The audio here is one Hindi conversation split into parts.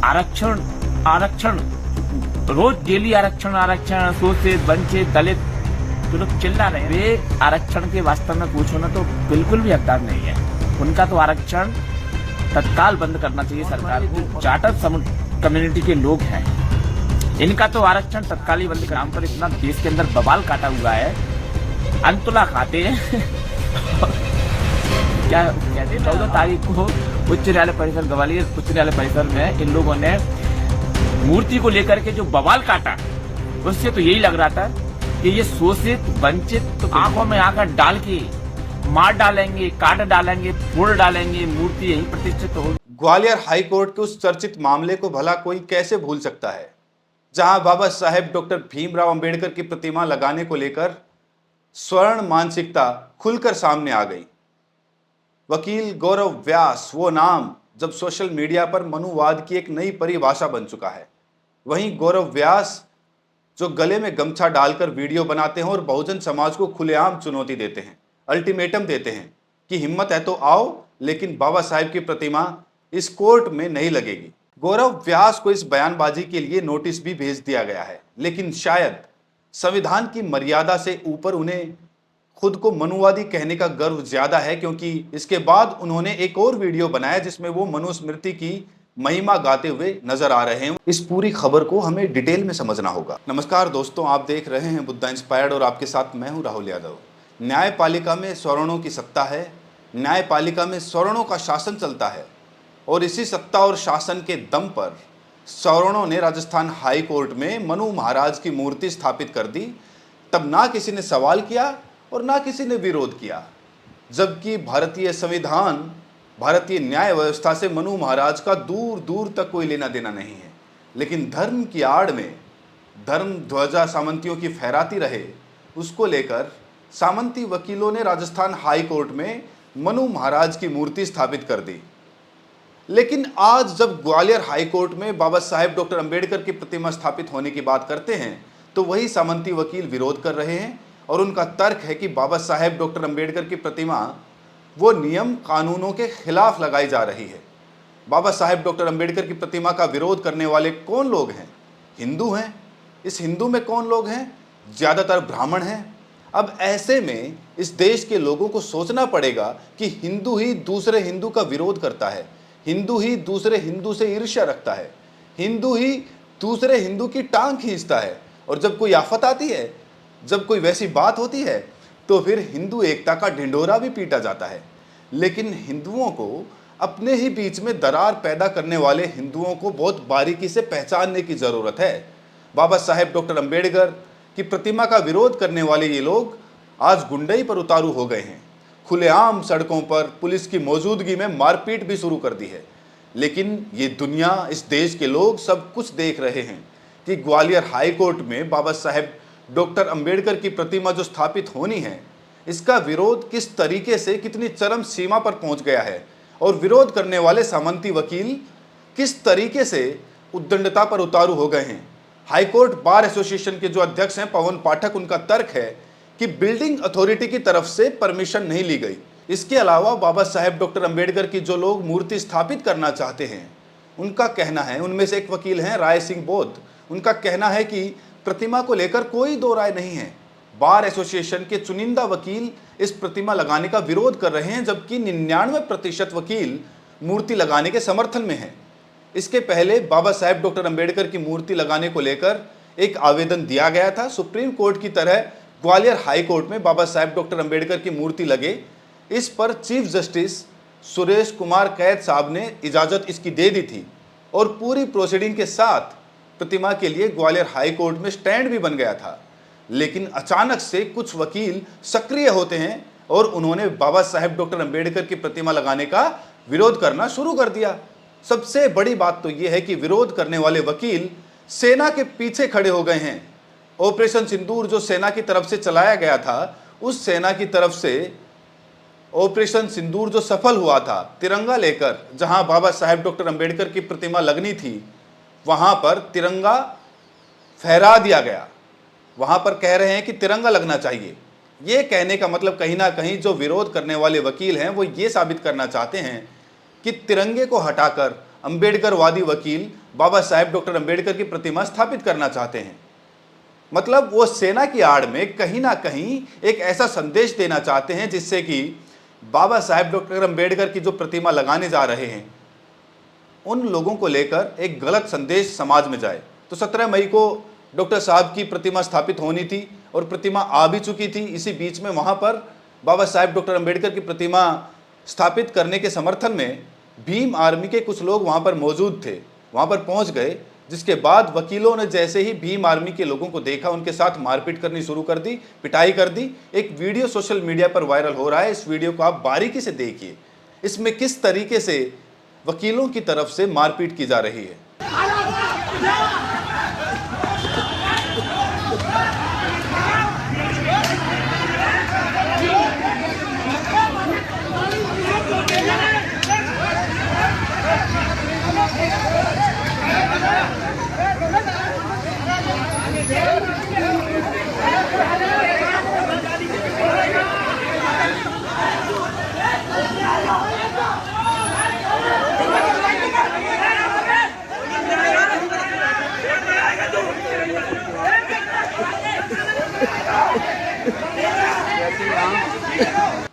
आरक्षण आरक्षण रोज डेली आरक्षण आरक्षण शोषित वंचित दलित जो लोग चिल्ला रहे हैं वे आरक्षण के वास्तव में पूछो ना तो बिल्कुल भी हकदार नहीं है। उनका तो आरक्षण तत्काल बंद करना चाहिए सरकार को। चार्टर कम्युनिटी के लोग हैं, इनका तो आरक्षण तत्काल ही बंद कराम पर इतना देश के अंदर बवाल काटा हुआ है। अंतुला खाते हैं क्या कहते हैं 14 तारीख को उच्च न्यायालय परिसर ग्वालियर उच्च न्यायालय परिसर में इन लोगों ने मूर्ति को लेकर के जो बवाल काटा, उससे तो यही लग रहा था कि ये शोषित वंचित तो आंखों में आकर डाल के मार डालेंगे, काट डालेंगे, फोड़ डालेंगे, मूर्ति यही प्रतिष्ठित हो। ग्वालियर हाई कोर्ट के उस चर्चित मामले को भला कोई कैसे भूल सकता है, जहां बाबा साहेब डॉक्टर भीमराव अंबेडकर की प्रतिमा लगाने को लेकर स्वर्ण मानसिकता खुलकर सामने आ गई। वकील गौरव व्यास वो नाम जब सोशल मीडिया पर मनुवाद की एक नई परिभाषा बन चुका है, वहीं गौरव व्यास जो गले में गमछा डालकर वीडियो बनाते हैं और बहुजन समाज को खुलेआम चुनौती देते हैं, अल्टीमेटम देते हैं कि हिम्मत है तो आओ, लेकिन बाबा साहेब की प्रतिमा इस कोर्ट में नहीं लगेगी। गौरव व्यास को इस बयानबाजी के लिए नोटिस भी भेज दिया गया है, लेकिन शायद संविधान की मर्यादा से ऊपर उन्हें खुद को मनुवादी कहने का गर्व ज्यादा है, क्योंकि इसके बाद उन्होंने एक और वीडियो बनाया जिसमें वो मनुस्मृति की महिमा गाते हुए नजर आ रहे हैं। इस पूरी खबर को हमें डिटेल में समझना होगा। नमस्कार दोस्तों, आप देख रहे हैं बुद्धा इंस्पायर्ड और आपके साथ मैं हूं राहुल यादव। न्यायपालिका में सवर्णों की सत्ता है, न्यायपालिका में सवर्णों का शासन चलता है और इसी सत्ता और शासन के दम पर सवर्णों ने राजस्थान हाई कोर्ट में मनु महाराज की मूर्ति स्थापित कर दी। तब ना किसी ने सवाल किया और ना किसी ने विरोध किया, जबकि भारतीय संविधान, भारतीय न्याय व्यवस्था से मनु महाराज का दूर दूर तक कोई लेना देना नहीं है। लेकिन धर्म की आड़ में धर्म ध्वजा सामंतियों की फहराती रहे, उसको लेकर सामंती वकीलों ने राजस्थान हाई कोर्ट में मनु महाराज की मूर्ति स्थापित कर दी। लेकिन आज जब ग्वालियर हाई कोर्ट में बाबा साहेब डॉक्टर अंबेडकर की प्रतिमा स्थापित होने की बात करते हैं, तो वही सामंती वकील विरोध कर रहे हैं और उनका तर्क है कि बाबा साहेब डॉक्टर अंबेडकर की प्रतिमा वो नियम कानूनों के खिलाफ लगाई जा रही है। बाबा साहेब डॉक्टर अंबेडकर की प्रतिमा का विरोध करने वाले कौन लोग हैं? हिंदू हैं। इस हिंदू में कौन लोग हैं? ज़्यादातर ब्राह्मण हैं। अब ऐसे में इस देश के लोगों को सोचना पड़ेगा कि हिंदू ही दूसरे हिंदू का विरोध करता है, हिंदू ही दूसरे हिंदू से ईर्ष्या रखता है, हिंदू ही दूसरे हिंदू की टांग खींचता है, और जब कोई आफत आती है, जब कोई वैसी बात होती है, तो फिर हिंदू एकता का ढिंढोरा भी पीटा जाता है। लेकिन हिंदुओं को अपने ही बीच में दरार पैदा करने वाले हिंदुओं को बहुत बारीकी से पहचानने की ज़रूरत है। बाबा साहेब डॉक्टर अंबेडकर की प्रतिमा का विरोध करने वाले ये लोग आज गुंडई पर उतारू हो गए हैं। खुलेआम सड़कों पर पुलिस की मौजूदगी में मारपीट भी शुरू कर दी है। लेकिन ये दुनिया, इस देश के लोग सब कुछ देख रहे हैं कि ग्वालियर हाई कोर्ट में बाबा साहेब डॉक्टर अंबेडकर की प्रतिमा जो स्थापित होनी है, इसका विरोध किस तरीके से, कितनी चरम सीमा पर पहुंच गया है, और विरोध करने वाले सामंती वकील किस तरीके से उद्दंडता पर उतारू हो गए हैं। हाईकोर्ट बार एसोसिएशन के जो अध्यक्ष हैं पवन पाठक, उनका तर्क है कि बिल्डिंग अथॉरिटी की तरफ से परमिशन नहीं ली गई। इसके अलावा बाबा साहेब डॉक्टर अंबेडकर की जो लोग मूर्ति स्थापित करना चाहते हैं, उनका कहना है, उनमें से एक वकील हैं राय सिंह बौद्ध, उनका कहना है कि प्रतिमा को लेकर कोई दो राय नहीं है। बार एसोसिएशन के चुनिंदा वकील इस प्रतिमा लगाने का विरोध कर रहे हैं, जबकि 99% वकील मूर्ति लगाने के समर्थन में हैं। इसके पहले बाबा साहेब डॉक्टर अंबेडकर की मूर्ति लगाने को लेकर एक आवेदन दिया गया था। सुप्रीम कोर्ट की तरह ग्वालियर हाई कोर्ट में बाबा साहेब डॉक्टर अंबेडकर की मूर्ति लगे, इस पर चीफ जस्टिस सुरेश कुमार कैद साहब ने इजाज़त इसकी दे दी थी और पूरी प्रोसीडिंग के साथ प्रतिमा के लिए ग्वालियर हाई कोर्ट में स्टैंड भी बन गया था। लेकिन अचानक से कुछ वकील सक्रिय होते हैं और उन्होंने बाबा साहेब डॉक्टर अंबेडकर की प्रतिमा लगाने का विरोध करना शुरू कर दिया। सबसे बड़ी बात तो यह है कि विरोध करने वाले वकील सेना के पीछे खड़े हो गए हैं। ऑपरेशन सिंदूर जो सेना की तरफ से चलाया गया था, उस सेना की तरफ से ऑपरेशन सिंदूर जो सफल हुआ था, तिरंगा लेकर जहां बाबा साहेब डॉक्टर अंबेडकर की प्रतिमा लगनी थी, वहां पर तिरंगा फहरा दिया गया। वहां पर कह रहे हैं कि तिरंगा लगना चाहिए। ये कहने का मतलब कहीं ना कहीं जो विरोध करने वाले वकील हैं वो ये साबित करना चाहते हैं कि तिरंगे को हटाकर अंबेडकरवादी वकील बाबा साहेब डॉक्टर अंबेडकर की प्रतिमा स्थापित करना चाहते हैं। मतलब वो सेना की आड़ में कहीं ना कहीं एक ऐसा संदेश देना चाहते हैं जिससे कि बाबा साहेब डॉक्टर अंबेडकर की जो प्रतिमा लगाने जा रहे हैं उन लोगों को लेकर एक गलत संदेश समाज में जाए। तो 17 मई को डॉक्टर साहब की प्रतिमा स्थापित होनी थी और प्रतिमा आ भी चुकी थी। इसी बीच में वहाँ पर बाबा साहेब डॉक्टर अंबेडकर की प्रतिमा स्थापित करने के समर्थन में भीम आर्मी के कुछ लोग वहाँ पर मौजूद थे, वहाँ पर पहुँच गए। जिसके बाद वकीलों ने जैसे ही भीम आर्मी के लोगों को देखा उनके साथ मारपीट करनी शुरू कर दी, पिटाई कर दी। एक वीडियो सोशल मीडिया पर वायरल हो रहा है, इस वीडियो को आप बारीकी से देखिए। इसमें किस तरीके से वकीलों की तरफ से मारपीट की जा रही है।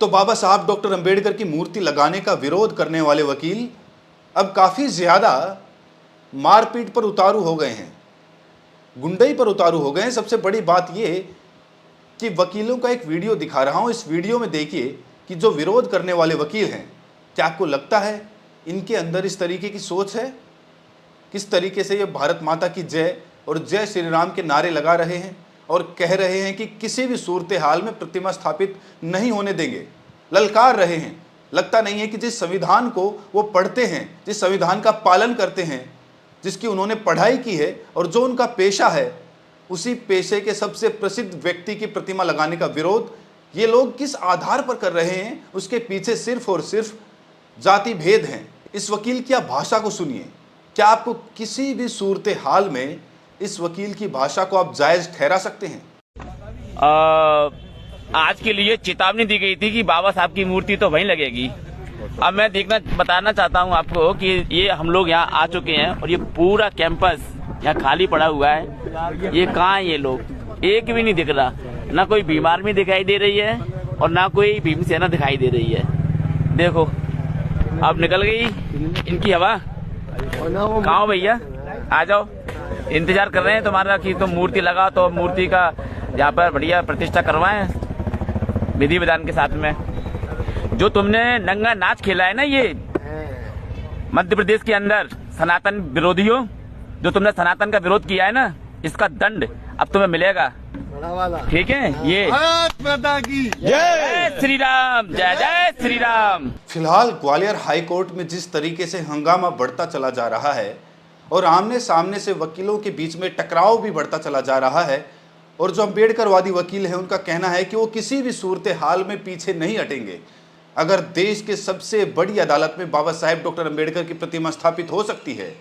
तो बाबा साहब डॉक्टर अंबेडकर की मूर्ति लगाने का विरोध करने वाले वकील अब काफी ज्यादा मारपीट पर उतारू हो गए हैं, गुंडई पर उतारू हो गए हैं। सबसे बड़ी बात यह कि वकीलों का एक वीडियो दिखा रहा हूं। इस वीडियो में देखिए कि जो विरोध करने वाले वकील हैं, क्या आपको लगता है इनके अंदर इस तरीके की सोच है? किस तरीके से ये भारत माता की जय और जय श्री राम के नारे लगा रहे हैं और कह रहे हैं कि किसी भी सूरत हाल में प्रतिमा स्थापित नहीं होने देंगे, ललकार रहे हैं। लगता नहीं है कि जिस संविधान को वो पढ़ते हैं, जिस संविधान का पालन करते हैं, जिसकी उन्होंने पढ़ाई की है और जो उनका पेशा है, उसी पेशे के सबसे प्रसिद्ध व्यक्ति की प्रतिमा लगाने का विरोध ये लोग किस आधार पर कर रहे हैं, उसके पीछे सिर्फ और सिर्फ जाति भेद हैं। इस वकील की आप भाषा को सुनिए। क्या आपको किसी भी सूरत हाल में इस वकील की भाषा को आप जायज ठहरा सकते हैं? आज के लिए चेतावनी दी गई थी कि बाबा साहब की मूर्ति तो वहीं लगेगी। अब मैं बताना चाहता हूं आपको कि ये हम लोग यहाँ आ चुके हैं और ये पूरा कैंपस यहाँ खाली पड़ा हुआ है। ये कहाँ है? ये लोग एक भी नहीं दिख रहा, ना कोई भीम आर्मी दिखाई दे रही है और ना कोई भीम सेना दिखाई दे रही है। देखो अब निकल गई इनकी हवा। कहाँ हो भैया? आ जाओ, इंतजार कर रहे हैं तुम्हारा कि तुम मूर्ति लगाओ तो मूर्ति का यहाँ पर बढ़िया प्रतिष्ठा करवाएं विधि विधान के साथ में। जो तुमने नंगा नाच खेला है ना ये मध्य प्रदेश के अंदर, सनातन विरोधियों, जो तुमने सनातन का विरोध किया है ना, इसका दंड अब तुम्हें मिलेगा। ठीक है? ये जय श्री राम, जय जय श्री राम। फिलहाल ग्वालियर हाई कोर्ट में जिस तरीके से हंगामा बढ़ता चला जा रहा है और आमने सामने से वकीलों के बीच में टकराव भी बढ़ता चला जा रहा है, और जो अंबेडकरवादी वकील हैं उनका कहना है कि वो किसी भी सूरत हाल में पीछे नहीं हटेंगे। अगर देश के सबसे बड़ी अदालत में बाबा साहेब डॉक्टर अंबेडकर की प्रतिमा स्थापित हो सकती है,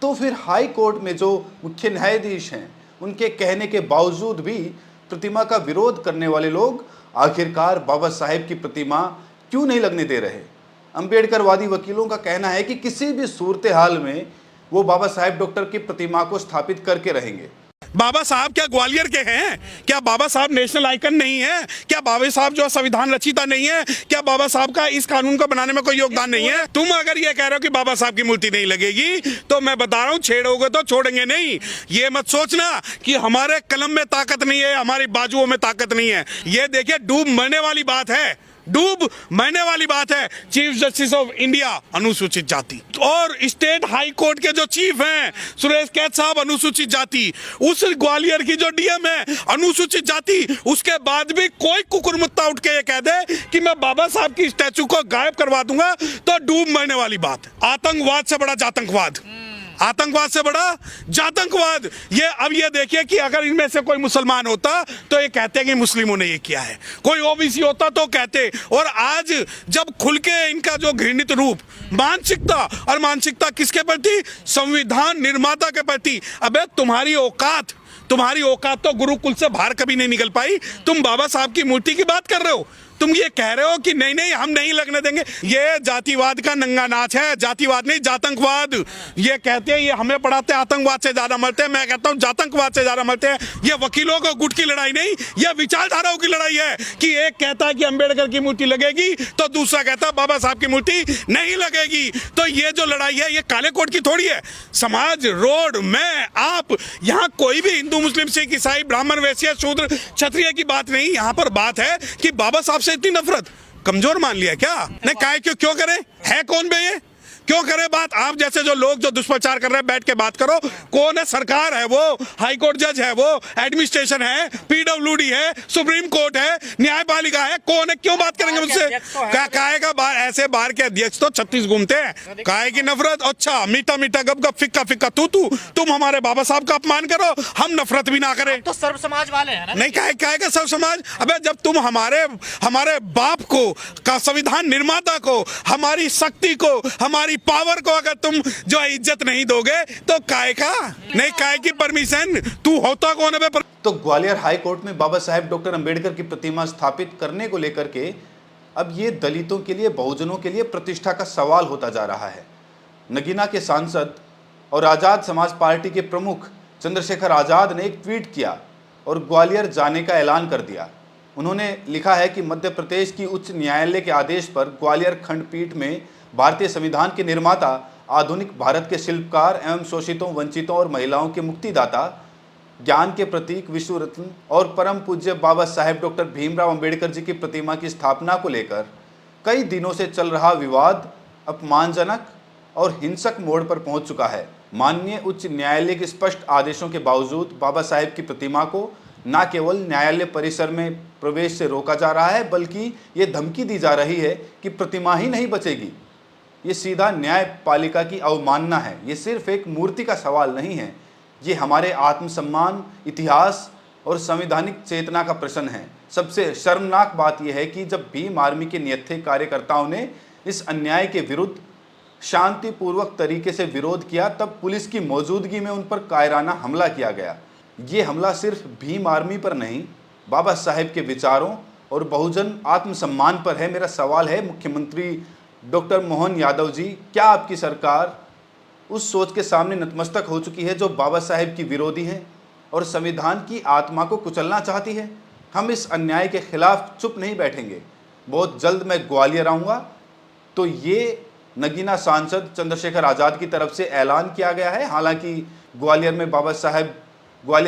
तो फिर हाई कोर्ट में जो मुख्य न्यायाधीश हैं उनके कहने के बावजूद भी प्रतिमा का विरोध करने वाले लोग आखिरकार बाबा साहेब की प्रतिमा क्यों नहीं लगने दे रहे? अंबेडकरवादी वकीलों का कहना है कि किसी भी सूरत हाल में वो बाबा साहेब डॉक्टर की प्रतिमा को स्थापित करके रहेंगे। बाबा साहब क्या ग्वालियर के हैं? क्या बाबा साहब नेशनल आइकन नहीं है? क्या बाबा साहब जो संविधान रचिता नहीं है? क्या बाबा साहब का इस कानून को बनाने में कोई योगदान नहीं है? तुम अगर ये कह रहे हो कि बाबा साहब की मूर्ति नहीं लगेगी, तो मैं बता रहा हूं, छेड़ोगे तो छोड़ेंगे नहीं। ये मत सोचना कि हमारे कलम में ताकत नहीं है, हमारी बाजुओं में ताकत नहीं है। ये देखिए, डूब मरने वाली बात है, डूब मरने वाली बात है। चीफ जस्टिस ऑफ इंडिया अनुसूचित जाति, और स्टेट हाई कोर्ट के जो चीफ हैं सुरेश कैथ साहब अनुसूचित जाति, उस ग्वालियर की जो डीएम है अनुसूचित जाति, उसके बाद भी कोई कुकुरमुत्ता उठ के ये कह दे कि मैं बाबा साहब की स्टैचू को गायब करवा दूंगा, तो डूब मरने वाली बात। आतंकवाद से बड़ा जातंकवाद, आतंकवाद से बड़ा जातंकवाद। ये अब ये देखिए कि अगर इनमें से कोई मुसलमान होता तो ये कहते कि मुस्लिमों ने ये किया है, कोई ओबीसी होता तो कहते। और आज जब खुल के इनका जो घृणित रूप मानसिकता, और मानसिकता किसके प्रति? संविधान निर्माता के प्रति। अबे तुम्हारी औकात तुम्हारी औकात तो गुरुकुल से बाहर कभी नहीं निकल पाई। तुम बाबा साहब की मूर्ति की बात कर रहे हो, तुम ये कह रहे हो कि नहीं नहीं हम नहीं लगने देंगे। ये जातिवाद का नंगा नाच है, जातिवाद नहीं जातंकवाद। ये कहते हैं, ये हमें पढ़ाते हैं आतंकवाद से ज्यादा मरते हैं, मैं कहता हूं जातंकवाद से ज्यादा मरते हैं। ये वकीलों को गुट की लड़ाई नहीं, ये विचारधाराओं की लड़ाई है कि एक कहता है कि अंबेडकर की मूर्ति लगेगी तो दूसरा कहता है बाबा साहब की मूर्ति नहीं लगेगी। तो ये जो लड़ाई है ये काले कोट की थोड़ी है। समाज, रोड, मैं, आप, यहाँ कोई भी हिंदू, मुस्लिम, सिख, ईसाई, ब्राह्मण, वैश्य, शूद्र, क्षत्रिय की बात नहीं। यहाँ पर बात है कि बाबा साहब इतनी नफरत कमजोर मान लिया क्या? नहीं, काहे क्यों करे? है कौन बे ये? क्यों करे बात? आप जैसे जो लोग जो दुष्प्रचार कर रहे हैं बैठ के बात करो। कौन है? सरकार है वो, हाई कोर्ट जज है वो, एडमिनिस्ट्रेशन है, पीडब्ल्यूडी है, सुप्रीम कोर्ट है, न्यायपालिका है। कौन है? क्यों बात करेंगे मुझसे? काहे का बाहर ऐसे बाहर के अध्यक्ष तो 36 घूमते हैं। काहे की नफरत? अच्छा, मीठा मीठा गप गप, फिक्का फिक्का तू तुम हमारे बाबा साहब का अपमान करो, हम नफरत भी ना करें। तो सर्व समाज वाले हैं ना? नहीं, काहे का सर्व समाज? अबे जब तुम हमारे बाप को, का संविधान निर्माता को, हमारी शक्ति को, हमारी पावर को अगर तुम जो इज्जत नहीं दोगे तो काहे का? नहीं, काहे की परमिशन? तू होता कौन है? तो ग्वालियर हाई कोर्ट में बाबा साहेब डॉक्टर अंबेडकर की प्रतिमा स्थापित करने को लेकर के अब ये दलितों के लिए, बहुजनों के लिए प्रतिष्ठा का सवाल होता जा रहा है। नगीना के सांसद और आज़ाद समाज पार्टी के प्रमुख चंद्रशेखर आज़ाद ने एक ट्वीट किया और ग्वालियर जाने का ऐलान कर दिया। उन्होंने लिखा है कि मध्य प्रदेश की उच्च न्यायालय के आदेश पर ग्वालियर खंडपीठ में भारतीय संविधान के निर्माता, आधुनिक भारत के शिल्पकार एवं शोषितों, वंचितों और महिलाओं के मुक्तिदाता, ज्ञान के प्रतीक विश्व रत्न और परम पूज्य बाबा साहेब डॉक्टर भीमराव अंबेडकर जी की प्रतिमा की स्थापना को लेकर कई दिनों से चल रहा विवाद अपमानजनक और हिंसक मोड़ पर पहुंच चुका है। माननीय उच्च न्यायालय के स्पष्ट आदेशों के बावजूद बाबा साहेब की प्रतिमा को न केवल न्यायालय परिसर में प्रवेश से रोका जा रहा है, बल्कि ये धमकी दी जा रही है कि प्रतिमा ही नहीं बचेगी। ये सीधा न्यायपालिका की अवमानना है। ये सिर्फ एक मूर्ति का सवाल नहीं है, ये हमारे आत्मसम्मान, इतिहास और संवैधानिक चेतना का प्रश्न है। सबसे शर्मनाक बात यह है कि जब भीम आर्मी के निहत्थे कार्यकर्ताओं ने इस अन्याय के विरुद्ध शांतिपूर्वक तरीके से विरोध किया, तब पुलिस की मौजूदगी में उन पर कायराना हमला किया गया। ये हमला सिर्फ भीम आर्मी पर नहीं, बाबा साहेब के विचारों और बहुजन आत्मसम्मान पर है। मेरा सवाल है मुख्यमंत्री डॉक्टर मोहन यादव जी, क्या आपकी सरकार उस सोच के सामने नतमस्तक हो चुकी है जो बाबा साहेब की विरोधी है और संविधान की आत्मा को कुचलना चाहती है? हम इस अन्याय के खिलाफ चुप नहीं बैठेंगे। बहुत जल्द मैं ग्वालियर आऊँगा। तो ये नगीना सांसद चंद्रशेखर आज़ाद की तरफ से ऐलान किया गया है। हालांकि ग्वालियर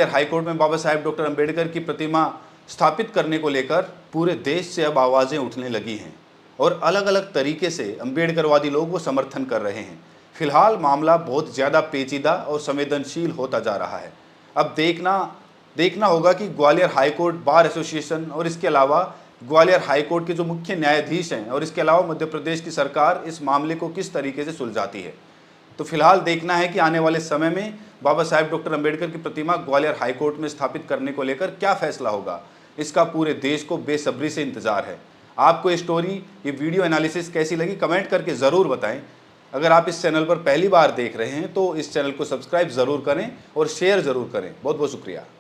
हाईकोर्ट में बाबा साहेब डॉक्टर अंबेडकर की प्रतिमा स्थापित करने को लेकर पूरे देश से अब आवाज़ें उठने लगी हैं और अलग अलग तरीके से अंबेडकरवादी लोग वो समर्थन कर रहे हैं। फिलहाल मामला बहुत ज़्यादा पेचीदा और संवेदनशील होता जा रहा है। अब देखना होगा कि ग्वालियर हाईकोर्ट बार एसोसिएशन और इसके अलावा ग्वालियर हाईकोर्ट के जो मुख्य न्यायाधीश हैं और इसके अलावा मध्य प्रदेश की सरकार इस मामले को किस तरीके से सुलझाती है। तो फिलहाल देखना है कि आने वाले समय में बाबा साहेब डॉक्टर अंबेडकर की प्रतिमा ग्वालियर हाईकोर्ट में स्थापित करने को लेकर क्या फैसला होगा। इसका पूरे देश को बेसब्री से इंतजार है। आपको ये स्टोरी, ये वीडियो एनालिसिस कैसी लगी कमेंट करके ज़रूर बताएं। अगर आप इस चैनल पर पहली बार देख रहे हैं तो इस चैनल को सब्सक्राइब ज़रूर करें और शेयर ज़रूर करें। बहुत बहुत शुक्रिया।